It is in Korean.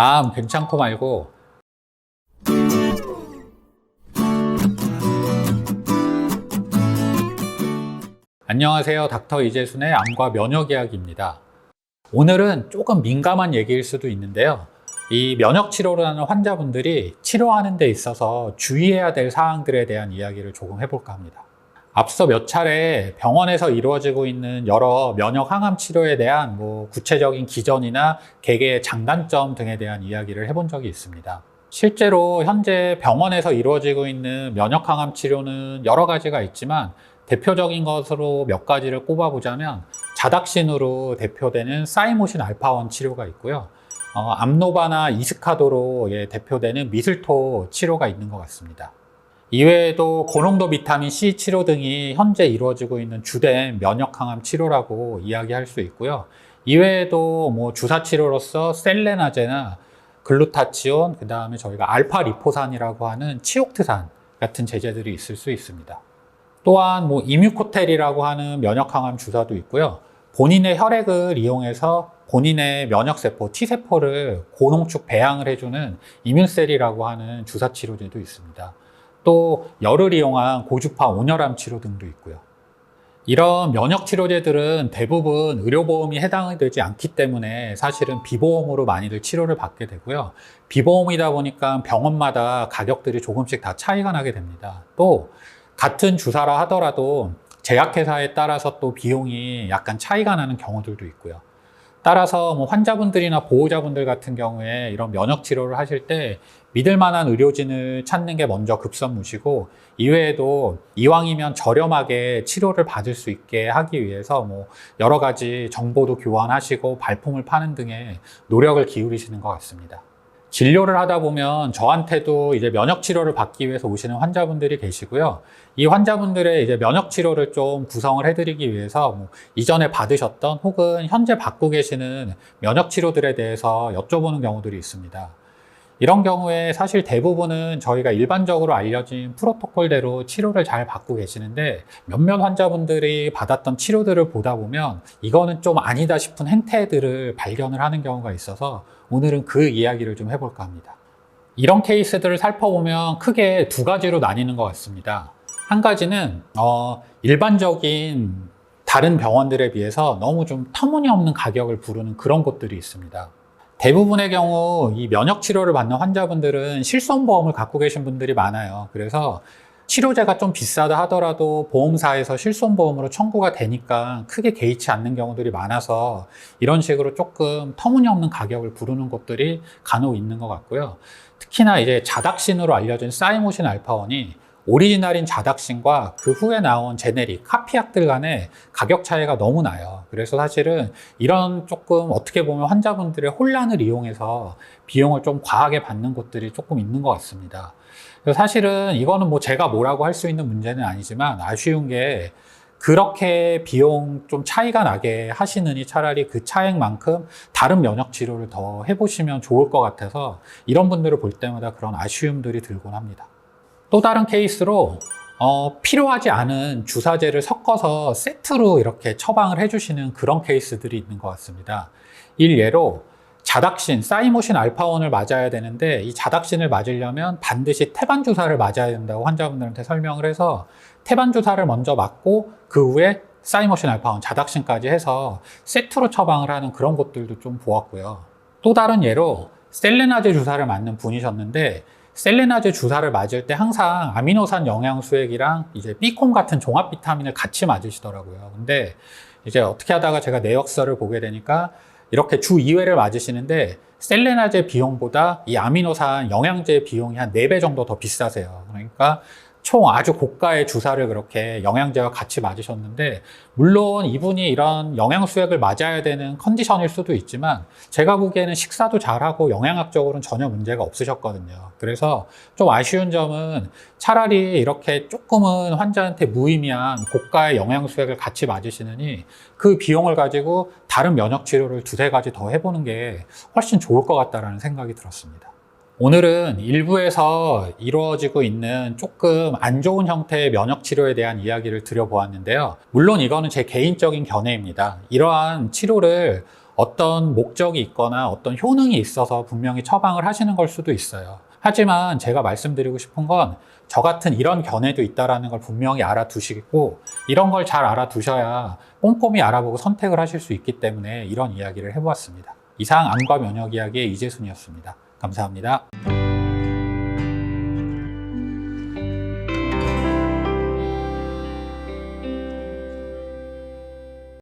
암 괜찮고 말고. 안녕하세요. 닥터 이재순의 암과 면역 이야기입니다. 오늘은 조금 민감한 얘기일 수도 있는데요. 이 면역 치료를 하는 환자분들이 치료하는 데 있어서 주의해야 될 사항들에 대한 이야기를 조금 해볼까 합니다. 앞서 몇 차례 병원에서 이루어지고 있는 여러 면역 항암 치료에 대한 구체적인 기전이나 개개의 장단점 등에 대한 이야기를 해본 적이 있습니다. 실제로 현재 병원에서 이루어지고 있는 면역 항암 치료는 여러 가지가 있지만 대표적인 것으로 몇 가지를 꼽아보자면 자닥신으로 대표되는 사이모신 알파1 치료가 있고요. 암노바나 이스카도로 대표되는 미슬토 치료가 있는 것 같습니다. 이외에도 고농도 비타민 C 치료 등이 현재 이루어지고 있는 주된 면역 항암 치료라고 이야기할 수 있고요. 이외에도 주사 치료로서 셀레나제나 글루타치온, 그 다음에 저희가 알파 리포산이라고 하는 치옥트산 같은 제제들이 있을 수 있습니다. 또한 이뮤코텔이라고 하는 면역 항암 주사도 있고요. 본인의 혈액을 이용해서 본인의 면역세포, T세포를 고농축 배양을 해주는 이뮨셀이라고 하는 주사 치료제도 있습니다. 또 열을 이용한 고주파 온열암 치료 등도 있고요. 이런 면역 치료제들은 대부분 의료보험이 해당이 되지 않기 때문에 사실은 비보험으로 많이들 치료를 받게 되고요. 비보험이다 보니까 병원마다 가격들이 조금씩 다 차이가 나게 됩니다. 또 같은 주사라 하더라도 제약회사에 따라서 또 비용이 약간 차이가 나는 경우들도 있고요. 따라서 환자분들이나 보호자분들 같은 경우에 이런 면역 치료를 하실 때 믿을 만한 의료진을 찾는 게 먼저 급선무시고, 이외에도 이왕이면 저렴하게 치료를 받을 수 있게 하기 위해서 여러 가지 정보도 교환하시고 발품을 파는 등의 노력을 기울이시는 것 같습니다. 진료를 하다 보면 저한테도 이제 면역 치료를 받기 위해서 오시는 환자분들이 계시고요. 이 환자분들의 이제 면역 치료를 좀 구성을 해드리기 위해서 이전에 받으셨던 혹은 현재 받고 계시는 면역 치료들에 대해서 여쭤보는 경우들이 있습니다. 이런 경우에 사실 대부분은 저희가 일반적으로 알려진 프로토콜대로 치료를 잘 받고 계시는데, 몇몇 환자분들이 받았던 치료들을 보다 보면 이거는 좀 아니다 싶은 행태들을 발견을 하는 경우가 있어서 오늘은 그 이야기를 좀 해볼까 합니다. 이런 케이스들을 살펴보면 크게 두 가지로 나뉘는 것 같습니다. 한 가지는 일반적인 다른 병원들에 비해서 너무 좀 터무니없는 가격을 부르는 그런 곳들이 있습니다. 대부분의 경우 이 면역 치료를 받는 환자분들은 실손보험을 갖고 계신 분들이 많아요. 그래서 치료제가 좀 비싸다 하더라도 보험사에서 실손보험으로 청구가 되니까 크게 개의치 않는 경우들이 많아서 이런 식으로 조금 터무니없는 가격을 부르는 곳들이 간혹 있는 것 같고요. 특히나 이제 자닥신으로 알려진 사이모신 알파1이 오리지널인 자닥신과 그 후에 나온 제네릭, 카피약들 간의 가격 차이가 너무 나요. 그래서 사실은 이런 조금 어떻게 보면 환자분들의 혼란을 이용해서 비용을 좀 과하게 받는 곳들이 조금 있는 것 같습니다. 그래서 사실은 이거는 제가 뭐라고 할 수 있는 문제는 아니지만 아쉬운 게, 그렇게 비용 좀 차이가 나게 하시느니 차라리 그 차액만큼 다른 면역 치료를 더 해보시면 좋을 것 같아서 이런 분들을 볼 때마다 그런 아쉬움들이 들곤 합니다. 또 다른 케이스로 필요하지 않은 주사제를 섞어서 세트로 이렇게 처방을 해주시는 그런 케이스들이 있는 것 같습니다. 일예로 자닥신, 사이모신 알파1을 맞아야 되는데 이 자닥신을 맞으려면 반드시 태반 주사를 맞아야 된다고 환자분들한테 설명을 해서 태반 주사를 먼저 맞고 그 후에 사이모신 알파1, 자닥신까지 해서 세트로 처방을 하는 그런 것들도 좀 보았고요. 또 다른 예로 셀레나제 주사를 맞는 분이셨는데, 셀레나제 주사를 맞을 때 항상 아미노산 영양수액이랑 이제 B콘 같은 종합 비타민을 같이 맞으시더라고요. 근데 이제 어떻게 하다가 제가 내역서를 보게 되니까 이렇게 주 2회를 맞으시는데 셀레나제 비용보다 이 아미노산 영양제 비용이 한 4배 정도 더 비싸세요. 그러니까 총 아주 고가의 주사를 그렇게 영양제와 같이 맞으셨는데, 물론 이분이 이런 영양수액을 맞아야 되는 컨디션일 수도 있지만 제가 보기에는 식사도 잘하고 영양학적으로는 전혀 문제가 없으셨거든요. 그래서 좀 아쉬운 점은 차라리 이렇게 조금은 환자한테 무의미한 고가의 영양수액을 같이 맞으시느니 그 비용을 가지고 다른 면역치료를 두세 가지 더 해보는 게 훨씬 좋을 것 같다는 생각이 들었습니다. 오늘은 일부에서 이루어지고 있는 조금 안 좋은 형태의 면역 치료에 대한 이야기를 드려보았는데요. 물론 이거는 제 개인적인 견해입니다. 이러한 치료를 어떤 목적이 있거나 어떤 효능이 있어서 분명히 처방을 하시는 걸 수도 있어요. 하지만 제가 말씀드리고 싶은 건 저 같은 이런 견해도 있다는 걸 분명히 알아두시고 이런 걸 잘 알아두셔야 꼼꼼히 알아보고 선택을 하실 수 있기 때문에 이런 이야기를 해보았습니다. 이상 암과 면역 이야기의 이재순이었습니다. 감사합니다.